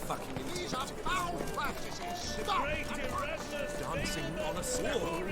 fucking These are foul practices. Stop! dancing on a sword.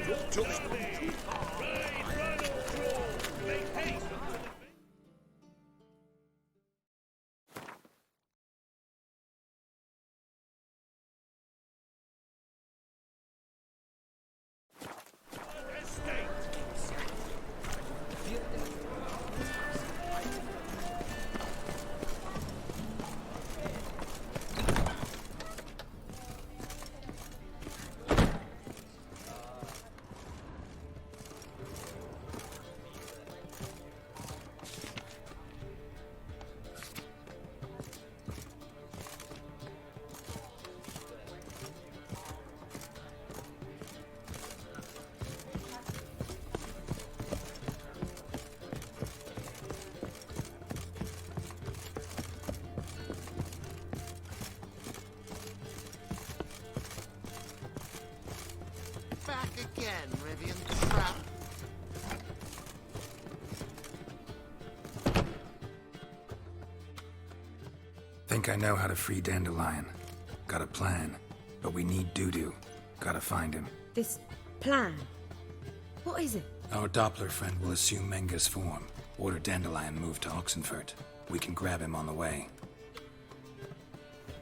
Back again, Rivian Trap. Think I know how to free Dandelion. Got a plan, but we need Dudu. Gotta find him. This plan? What is it? Our Doppler friend will assume Menga's form. Order Dandelion moved to Oxenfurt. We can grab him on the way.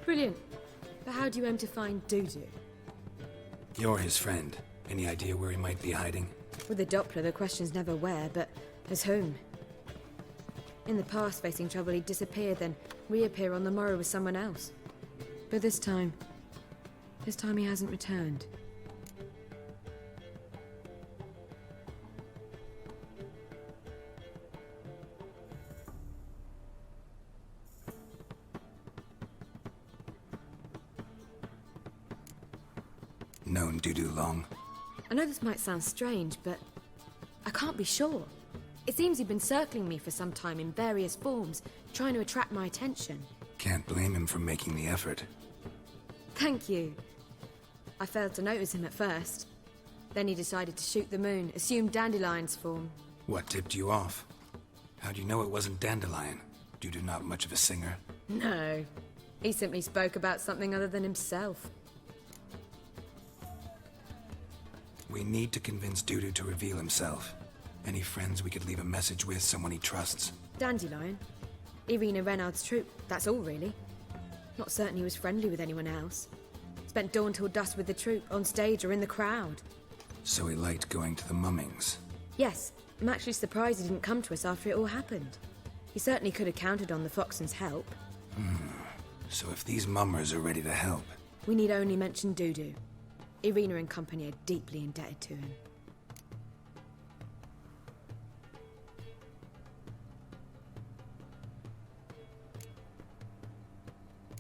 Brilliant. But how do you aim to find Dudu? You're his friend. Any idea where he might be hiding? With the Doppler, the question's never where, but as whom. In the past, facing trouble, he'd disappear, then reappear on the morrow with someone else. But this time he hasn't returned. Known Dudu long? I know this might sound strange, but I can't be sure. It seems he'd been circling me for some time in various forms, trying to attract my attention. Can't blame him for making the effort. Thank you. I failed to notice him at first. Then he decided to shoot the moon, assume Dandelion's form. What tipped you off? How'd you know it wasn't Dandelion? Dudu not much of a singer? No. He simply spoke about something other than himself. We need to convince Dudu to reveal himself. Any friends we could leave a message with, someone he trusts? Dandelion. Irina Renard's troupe, that's all really. Not certain he was friendly with anyone else. Spent dawn till dusk with the troupe, on stage or in the crowd. So he liked going to the mummings? Yes, I'm actually surprised he didn't come to us after it all happened. He certainly could have counted on the Foxen's help. So if these mummers are ready to help... We need only mention Dudu. Irina and company are deeply indebted to him.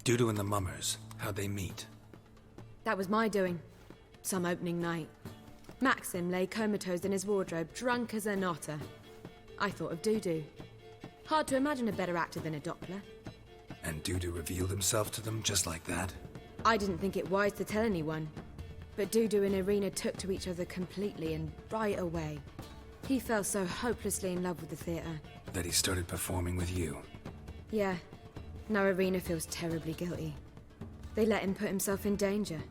Dudu and the mummers, how'd they meet? That was my doing. Some opening night. Maxim lay comatose in his wardrobe, drunk as an otter. I thought of Dudu. Hard to imagine a better actor than a Doppler. And Dudu revealed himself to them just like that? I didn't think it wise to tell anyone. But Dudu and Irina took to each other completely and right away. He fell so hopelessly in love with the theatre. That he started performing with you? Yeah. Now Irina feels terribly guilty. They let him put himself in danger.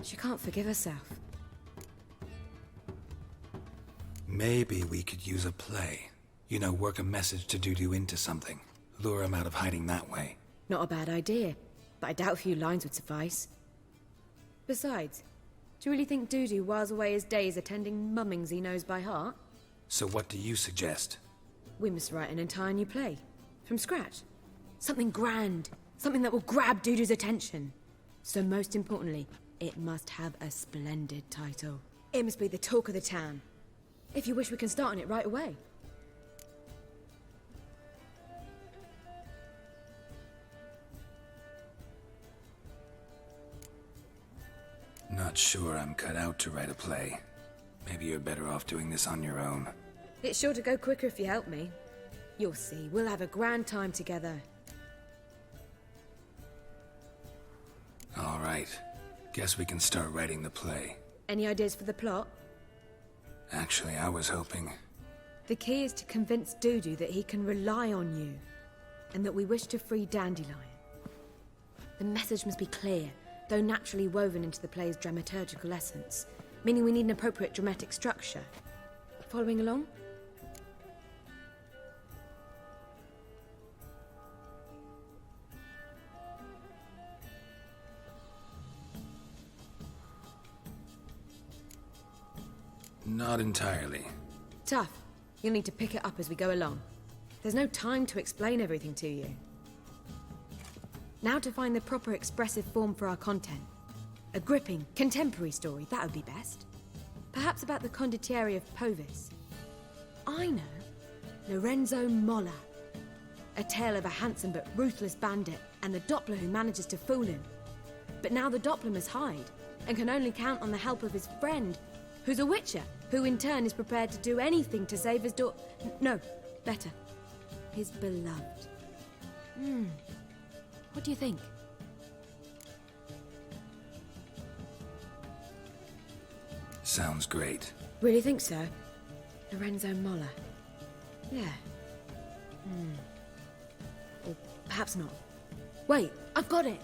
She can't forgive herself. Maybe we could use a play. You know, work a message to Dudu into something. Lure him out of hiding that way. Not a bad idea, but I doubt a few lines would suffice. Besides, do you really think Dudu whiles away his days attending mummings he knows by heart? So what do you suggest? We must write an entire new play. From scratch. Something grand. Something that will grab Dudu's attention. So most importantly, it must have a splendid title. It must be the talk of the town. If you wish, we can start on it right away. Not sure I'm cut out to write a play. Maybe you're better off doing this on your own. It's sure to go quicker if you help me. You'll see, we'll have a grand time together. All right. Guess we can start writing the play. Any ideas for the plot? Actually, I was hoping... The key is to convince Dudu that he can rely on you, and that we wish to free Dandelion. The message must be clear, though naturally woven into the play's dramaturgical essence, meaning we need an appropriate dramatic structure. Following along? Not entirely. Tough. You'll need to pick it up as we go along. There's no time to explain everything to you. Now to find the proper expressive form for our content. A gripping, contemporary story, that would be best. Perhaps about the condottieri of Povis. I know. Lorenzo Molla. A tale of a handsome but ruthless bandit and the Doppler who manages to fool him. But now the Doppler must hide and can only count on the help of his friend, who's a witcher, who in turn is prepared to do anything to save his no, better. His beloved. What do you think? Sounds great. Really think so? Lorenzo Molla. Yeah. Or perhaps not. Wait, I've got it!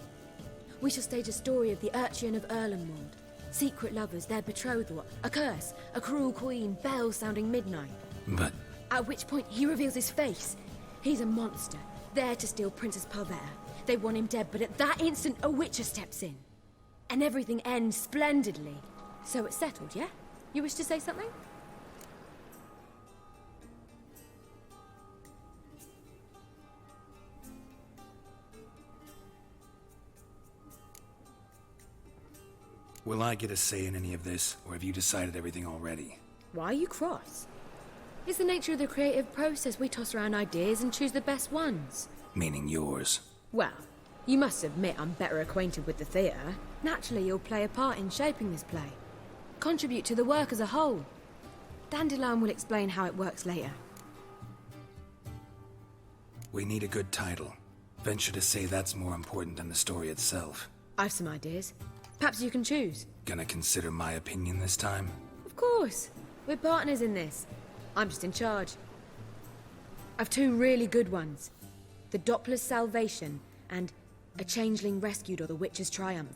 We shall stage a story of the Urchin of Erlenwald. Secret lovers, their betrothal, a curse, a cruel queen, bells sounding midnight. But... At which point he reveals his face. He's a monster, there to steal Princess Parvera. They want him dead, but at that instant a witcher steps in. And everything ends splendidly. So it's settled, yeah? You wish to say something? Will I get a say in any of this, or have you decided everything already? Why are you cross? It's the nature of the creative process. We toss around ideas and choose the best ones. Meaning yours. Well, you must admit I'm better acquainted with the theatre. Naturally, you'll play a part in shaping this play. Contribute to the work as a whole. Dandelion will explain how it works later. We need a good title. Venture to say that's more important than the story itself. I've some ideas. Perhaps you can choose. Gonna consider my opinion this time? Of course. We're partners in this. I'm just in charge. I've two really good ones. The Doppler's Salvation and A Changeling Rescued or The Witcher's Triumph.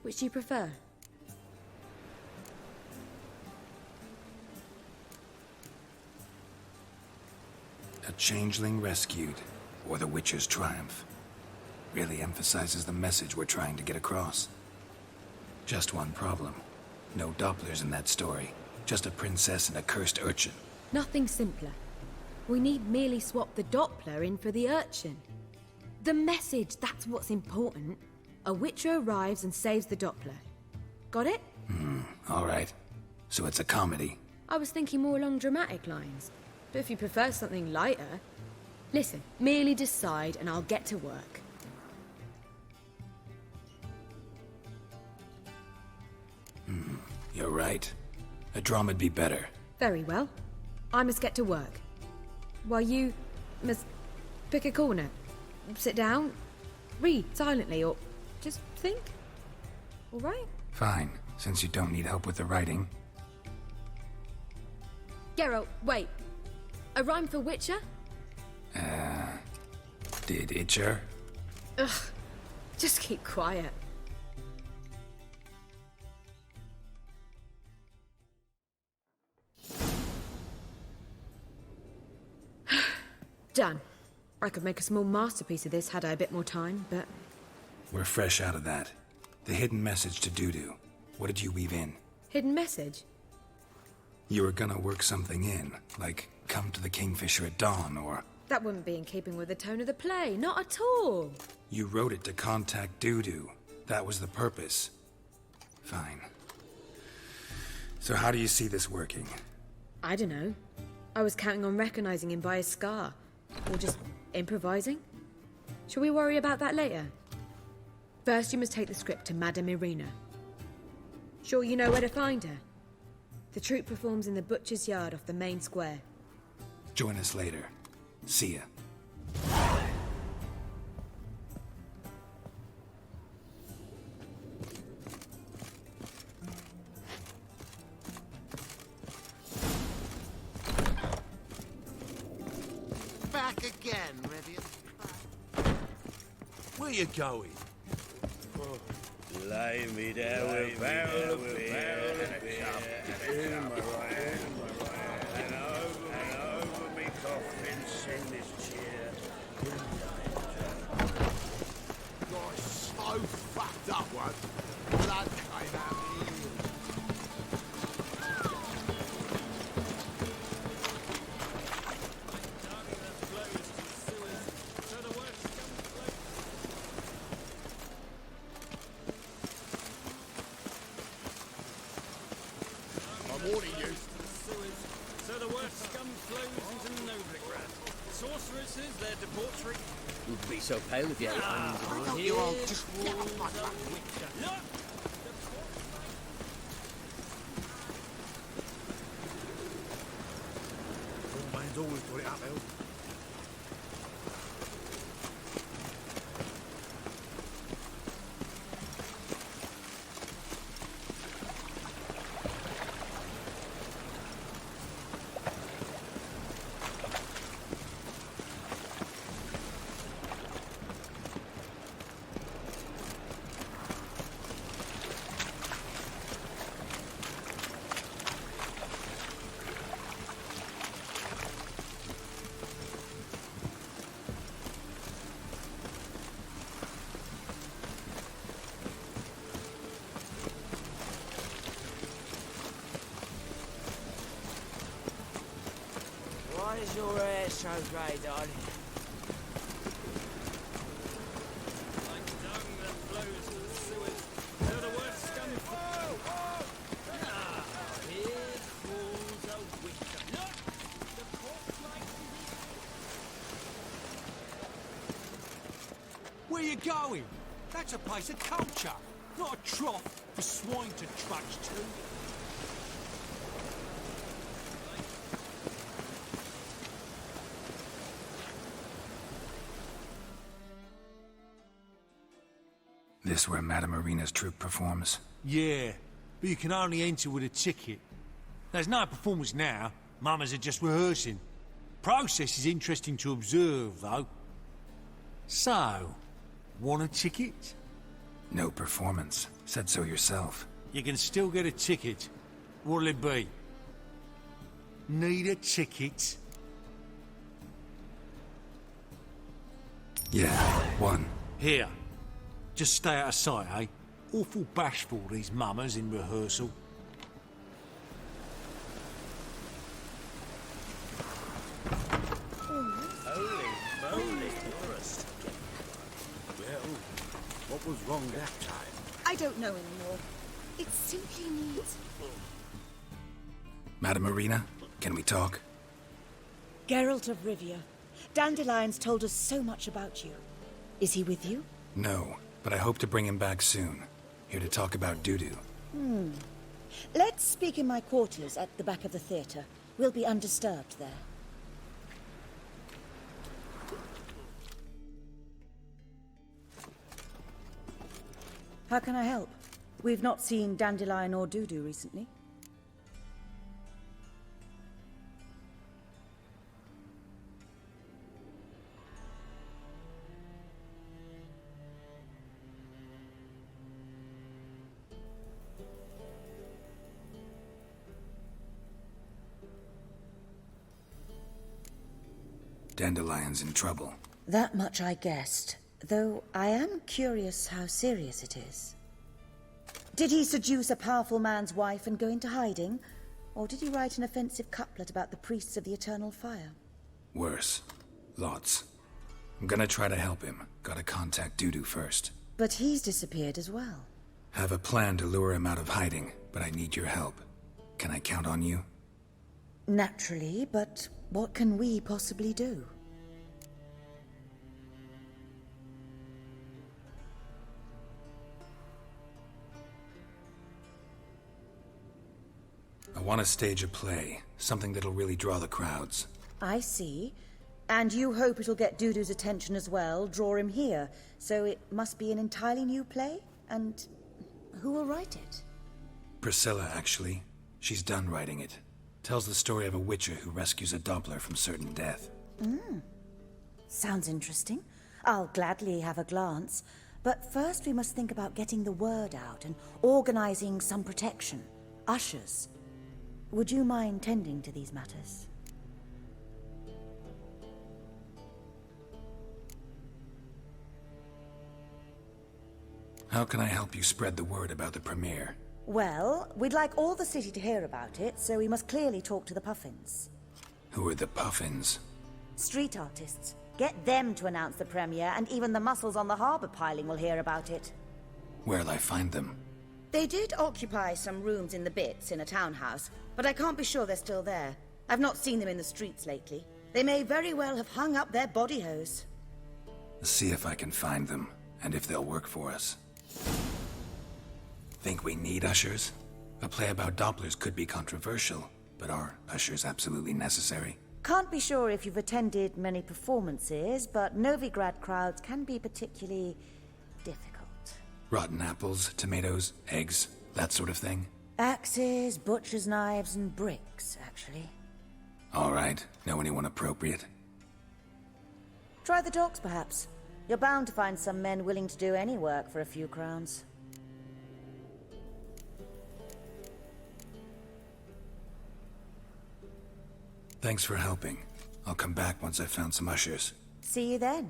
Which do you prefer? A Changeling Rescued, or The Witcher's Triumph. Really emphasizes the message we're trying to get across. Just one problem. No Dopplers in that story. Just a princess and a cursed urchin. Nothing simpler. We need merely swap the Doppler in for the urchin. The message, that's what's important. A witcher arrives and saves the Doppler. Got it? All right. So it's a comedy. I was thinking more along dramatic lines. But if you prefer something lighter... Listen, merely decide and I'll get to work. You're right. A drama'd be better. Very well. I must get to work. While you must pick a corner. Sit down, read silently, or just think. All right? Fine, since you don't need help with the writing. Geralt, wait. A rhyme for Witcher? Did Itcher? Ugh. Just keep quiet. Done. I could make a small masterpiece of this had I a bit more time, but... We're fresh out of that. The hidden message to Dudu. What did you weave in? Hidden message? You were gonna work something in, like come to the Kingfisher at dawn, or... That wouldn't be in keeping with the tone of the play, not at all. You wrote it to contact Dudu. That was the purpose. Fine. So how do you see this working? I don't know. I was counting on recognizing him by his scar. Or just improvising? Shall we worry about that later? First, you must take the script to Madame Irina. Sure you know where to find her? The troupe performs in the butcher's yard off the main square. Join us later. See ya. Back again, Rivian. Where you going? Lay me down with a barrel of beer and a cup in my right hand, and over me coffin sing this cheer. Got so fucked up once. Blood came out of me. I'm warning you. So the worst scum flows into Novigrad. Sorceresses, their debauchery. You'd be so pale if you had hands on You all just get off my back. Look! Old man's always got it uphill. Why is your hair so grey, darling? Like dung that flows to the sewers. So the worst scum here falls a witcher. Look! The corpse-like Where you going? That's a place of culture, not a trough for swine to trudge to. This where Madame Marina's troupe performs? Yeah, but you can only enter with a ticket. There's no performance now. Mamas are just rehearsing. Process is interesting to observe, though. So, want a ticket? No performance. Said so yourself. You can still get a ticket. What'll it be? Need a ticket? Yeah, one. Here. Just stay out of sight, eh? Awful bashful, these mamas in rehearsal. holy moly, you're a sticky. Well, what was wrong that time? I don't know anymore. It simply needs... Madame Marina, can we talk? Geralt of Rivia. Dandelion's told us so much about you. Is he with you? No, but I hope to bring him back soon. Here to talk about Dudu. Let's speak in my quarters at the back of the theatre. We'll be undisturbed there. How can I help? We've not seen Dandelion or Dudu recently. Dandelion's in trouble. That much I guessed, though I am curious how serious it is. Did he seduce a powerful man's wife and go into hiding? Or did he write an offensive couplet about the priests of the eternal fire? Worse. Lots. I'm gonna try to help him. Gotta contact Dudu first. But he's disappeared as well. Have a plan to lure him out of hiding, but I need your help. Can I count on you? Naturally, but what can we possibly do? I want to stage a play, something that'll really draw the crowds. I see. And you hope it'll get Dudu's attention as well, draw him here. So it must be an entirely new play? And who will write it? Priscilla, actually. She's done writing it. Tells the story of a witcher who rescues a Doppler from certain death. Sounds interesting. I'll gladly have a glance. But first we must think about getting the word out and organizing some protection. Ushers. Would you mind tending to these matters? How can I help you spread the word about the premiere? Well, we'd like all the city to hear about it, so we must clearly talk to the Puffins. Who are the Puffins? Street artists. Get them to announce the premiere, and even the muscles on the harbour piling will hear about it. Where'll I find them? They did occupy some rooms in the Bits in a townhouse, but I can't be sure they're still there. I've not seen them in the streets lately. They may very well have hung up their body hose. See if I can find them, and if they'll work for us. Think we need ushers? A play about Dopplers could be controversial, but are ushers absolutely necessary? Can't be sure if you've attended many performances, but Novigrad crowds can be particularly difficult. Rotten apples, tomatoes, eggs, that sort of thing? Axes, butcher's knives, and bricks, actually. All right. Know anyone appropriate? Try the docks, perhaps. You're bound to find some men willing to do any work for a few crowns. Thanks for helping. I'll come back once I've found some ushers. See you then.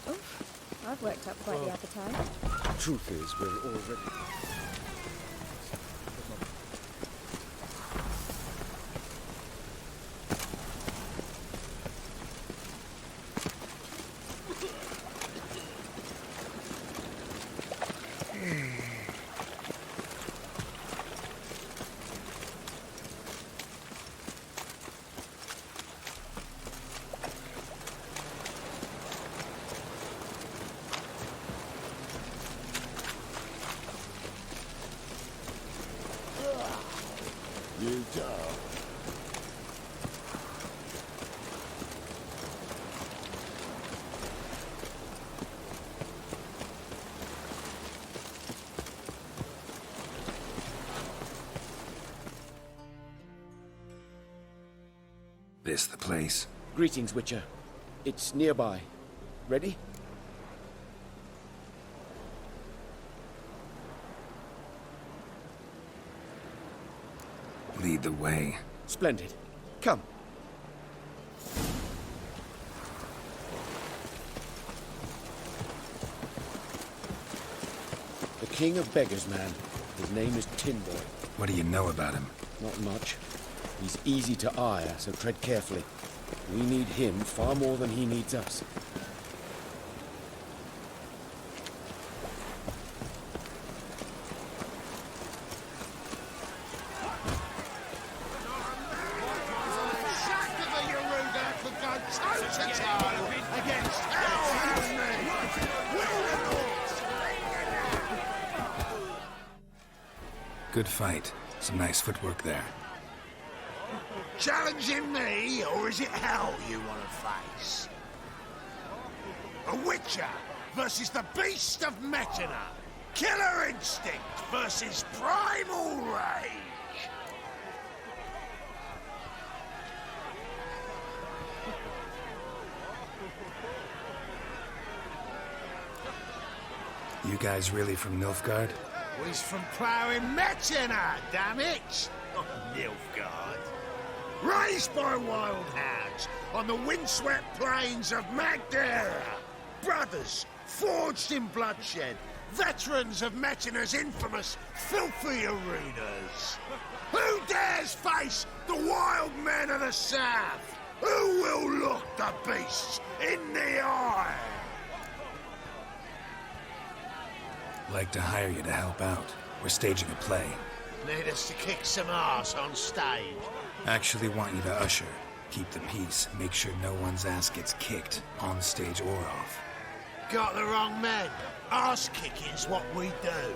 Oh, I've worked up quite the appetite. Truth is, we're already... You do. This the place? Greetings, Witcher. It's nearby. Ready? Lead the way. Splendid. Come. The King of Beggars, man. His name is Tinboy. What do you know about him? Not much. He's easy to ire, so tread carefully. We need him far more than he needs us. Good fight. Some nice footwork there. Challenging me, or is it hell you want to face? A Witcher versus the Beast of Metina. Killer instinct versus primal rage. You guys really from Nilfgaard? He's from ploughing Metina, damn it! Oh, Nilfgaard. Raised by wild hounds on the windswept plains of Magdera. Brothers, forged in bloodshed. Veterans of Metina's infamous filthy arenas. Who dares face the wild men of the south? Who will look the beasts in the eye? Like to hire you to help out. We're staging a play. Need us to kick some ass on stage. Actually want you to usher. Keep the peace. Make sure no one's ass gets kicked, on stage or off. Got the wrong men. Ass kicking's what we do.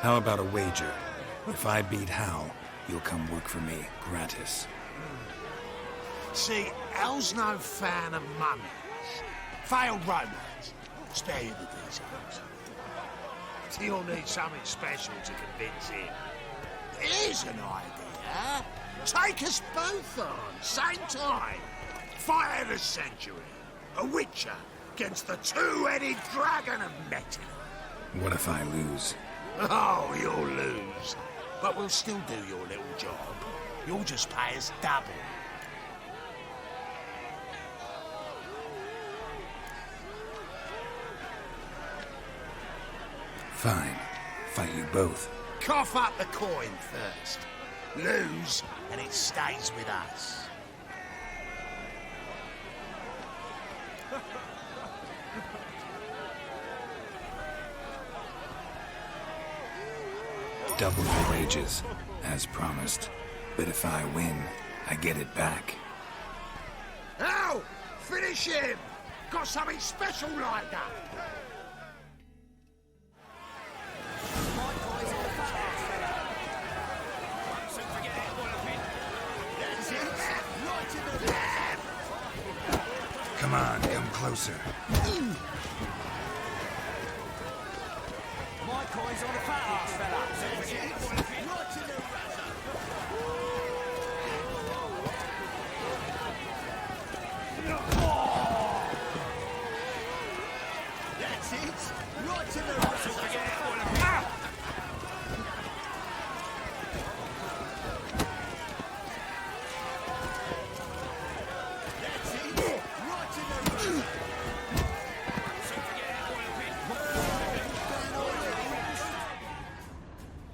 How about a wager? If I beat Hal, you'll come work for me, gratis. See, Al's no fan of mummies. Failed romance. Spare you the details. You'll need something special to convince him. Here's an idea. Take us both on, same time. Fight of the century. A witcher against the two-headed dragon of Metin. What if I lose? Oh, you'll lose. But we'll still do your little job. You'll just pay us double. Fine. Fight you both. Cough up the coin first. Lose, and it stays with us. Double your wages, as promised. But if I win, I get it back. Ow! Finish him! Got something special lined up! Come on, come closer. My coin's on the fat ass, fella. That's it! Right to the right!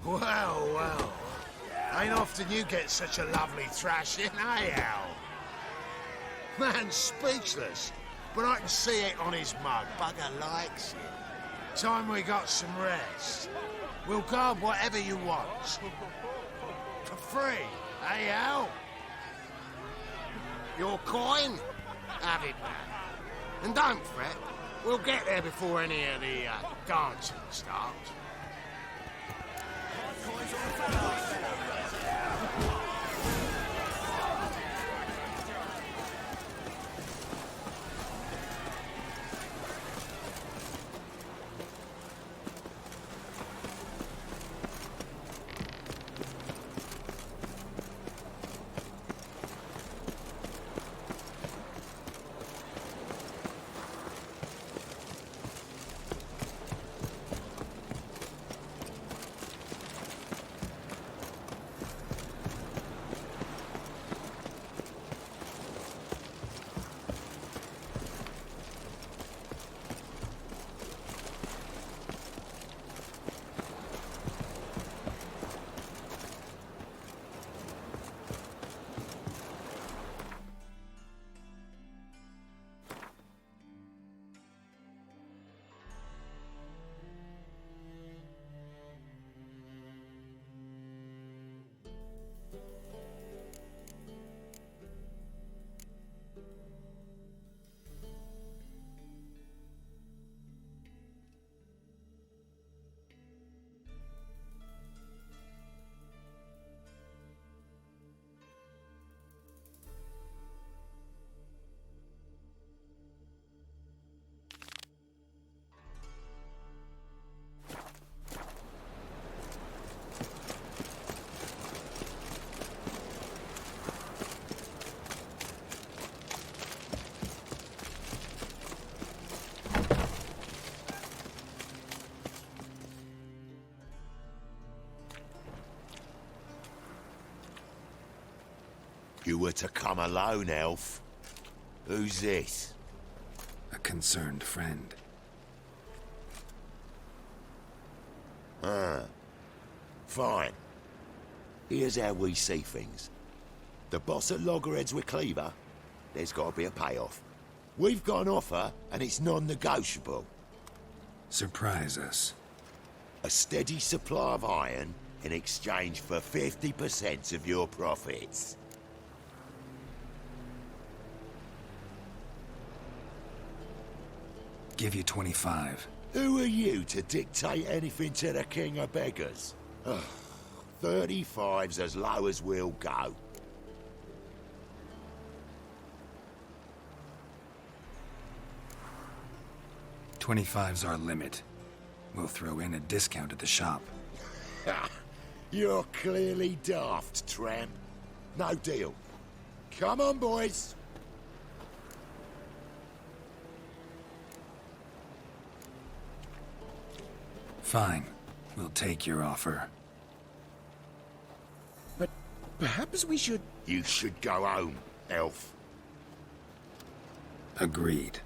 Well, well. Ain't often you get such a lovely thrashing, eh, Al? Man's speechless, but I can see it on his mug. Bugger likes it. Time we got some rest. We'll guard whatever you want. For free, eh, Al? Your coin? Have it back. And don't fret, we'll get there before any of the dancing starts. You were to come alone, Elf. Who's this? A concerned friend. Fine. Here's how we see things. The boss at Loggerheads with Cleaver, there's got to be a payoff. We've got an offer, and it's non-negotiable. Surprise us. A steady supply of iron in exchange for 50% of your profits. Give you 25. Who are you to dictate anything to the king of beggars? 35's as low as we'll go. $25's our limit. We'll throw in a discount at the shop. You're clearly daft, tramp. No deal. Come on, boys. Fine. We'll take your offer. But perhaps we should... You should go home, elf. Agreed.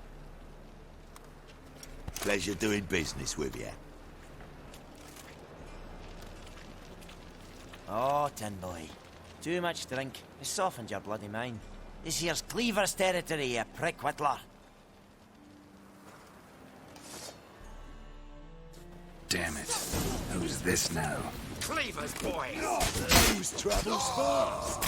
Pleasure doing business with you. Oh, tin boy. Too much drink. It softens your bloody mind. This here's Cleaver's territory, you prick whittler. Damn it. Who's this now? Cleaver's boys! Who's travels fast?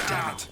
Damn it.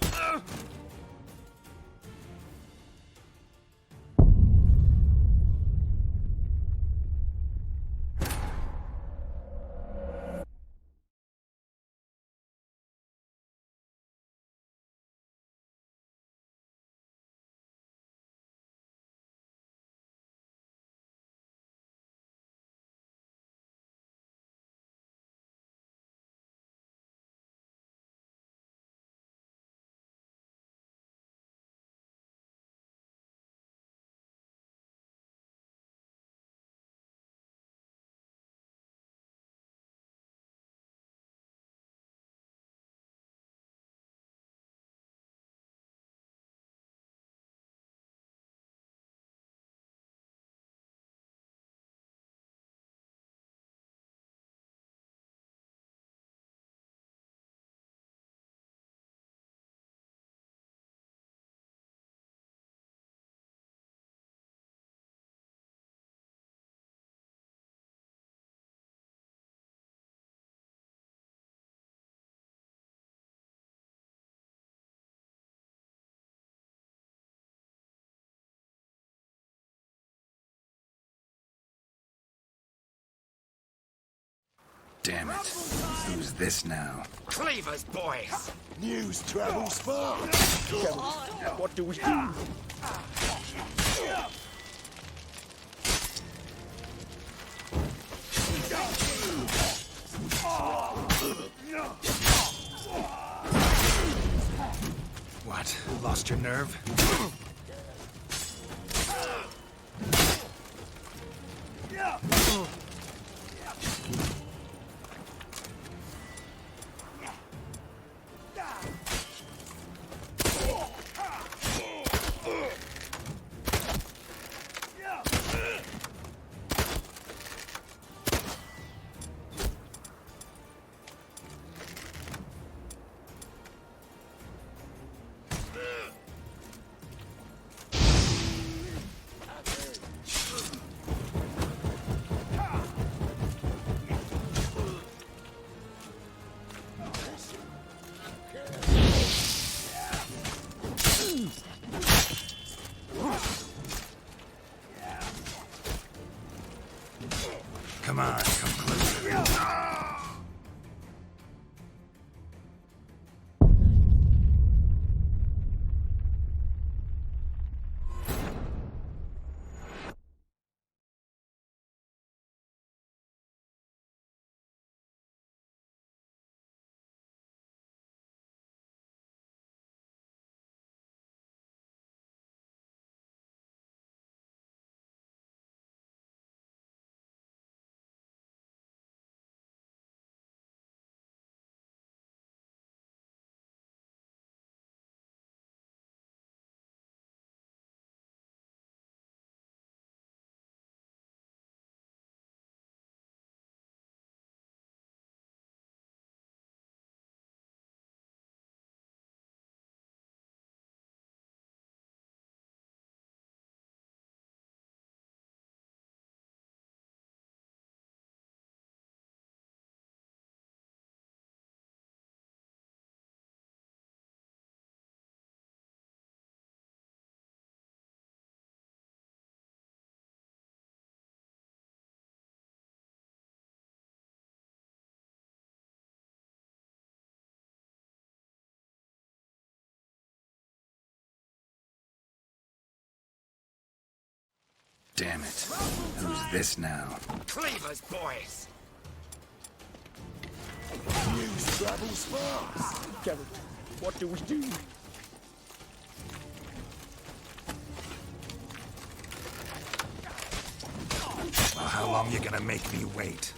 Damn it. Who's this now? Cleaver's boys! News travels fast. What do we do? What? Lost your nerve? Come on, come closer. Damn it. Who's this now? Cleaver's boys! News travels fast. Garrett, what do we do? Well, how long you gonna make me wait?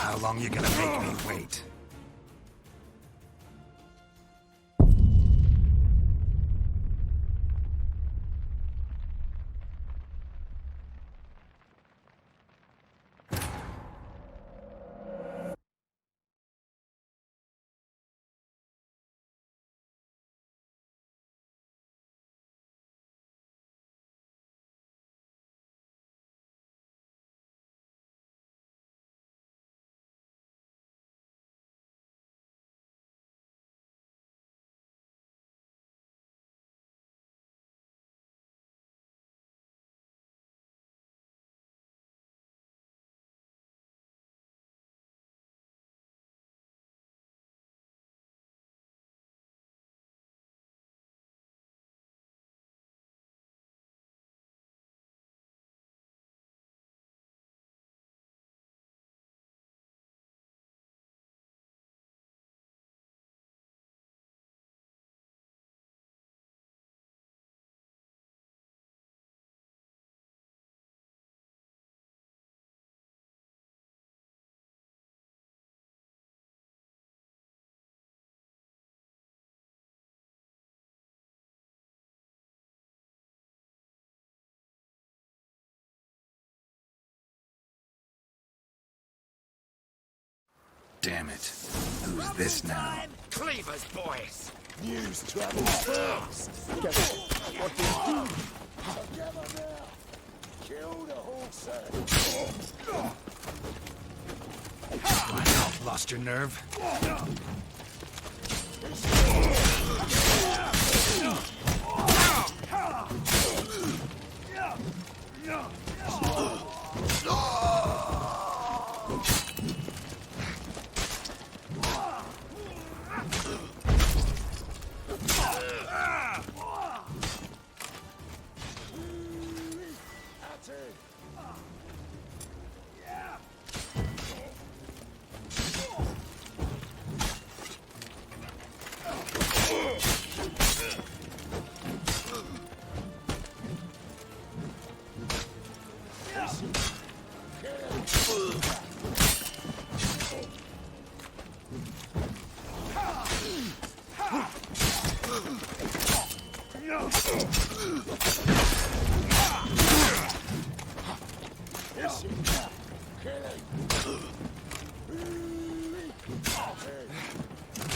How long you gonna make me wait? Damn it. Who's this now? Cleaver's boys! News travels fast. Garrett, what do we do? Together now. Kill the horses. Why now? Lost your nerve?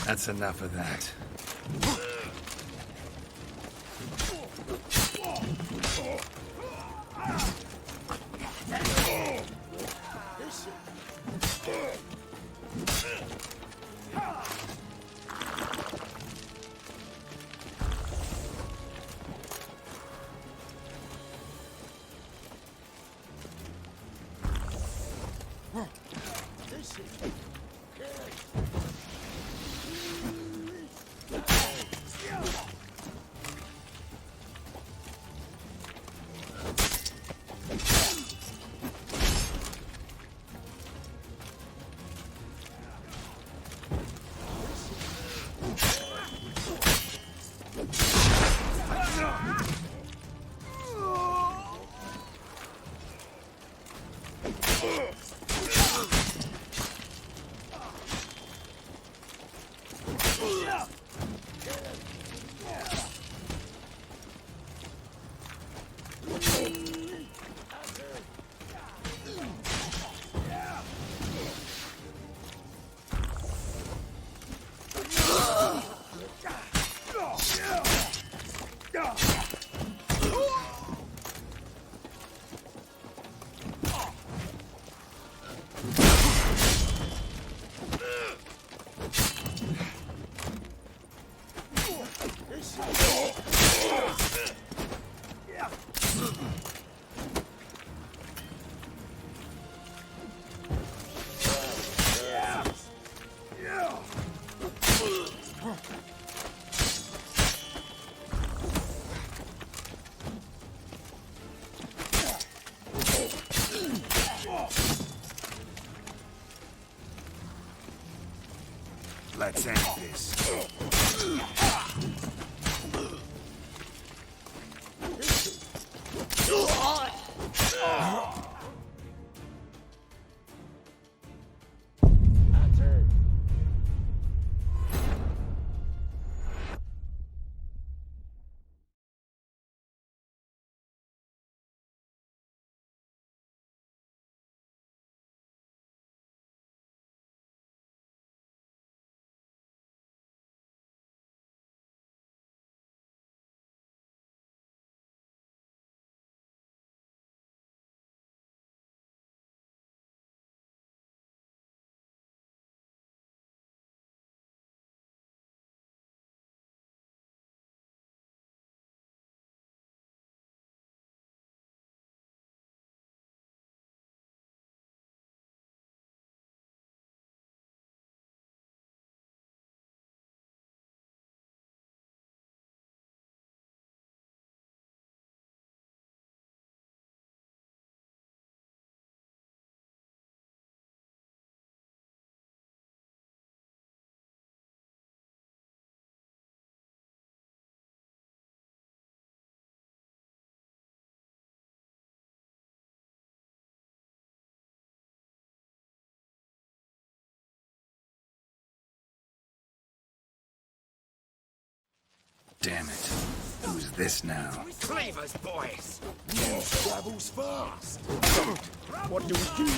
That's enough of that. Let's end this. Damn it. Who's this now? Cleaver's boys! News travels fast. What do we do?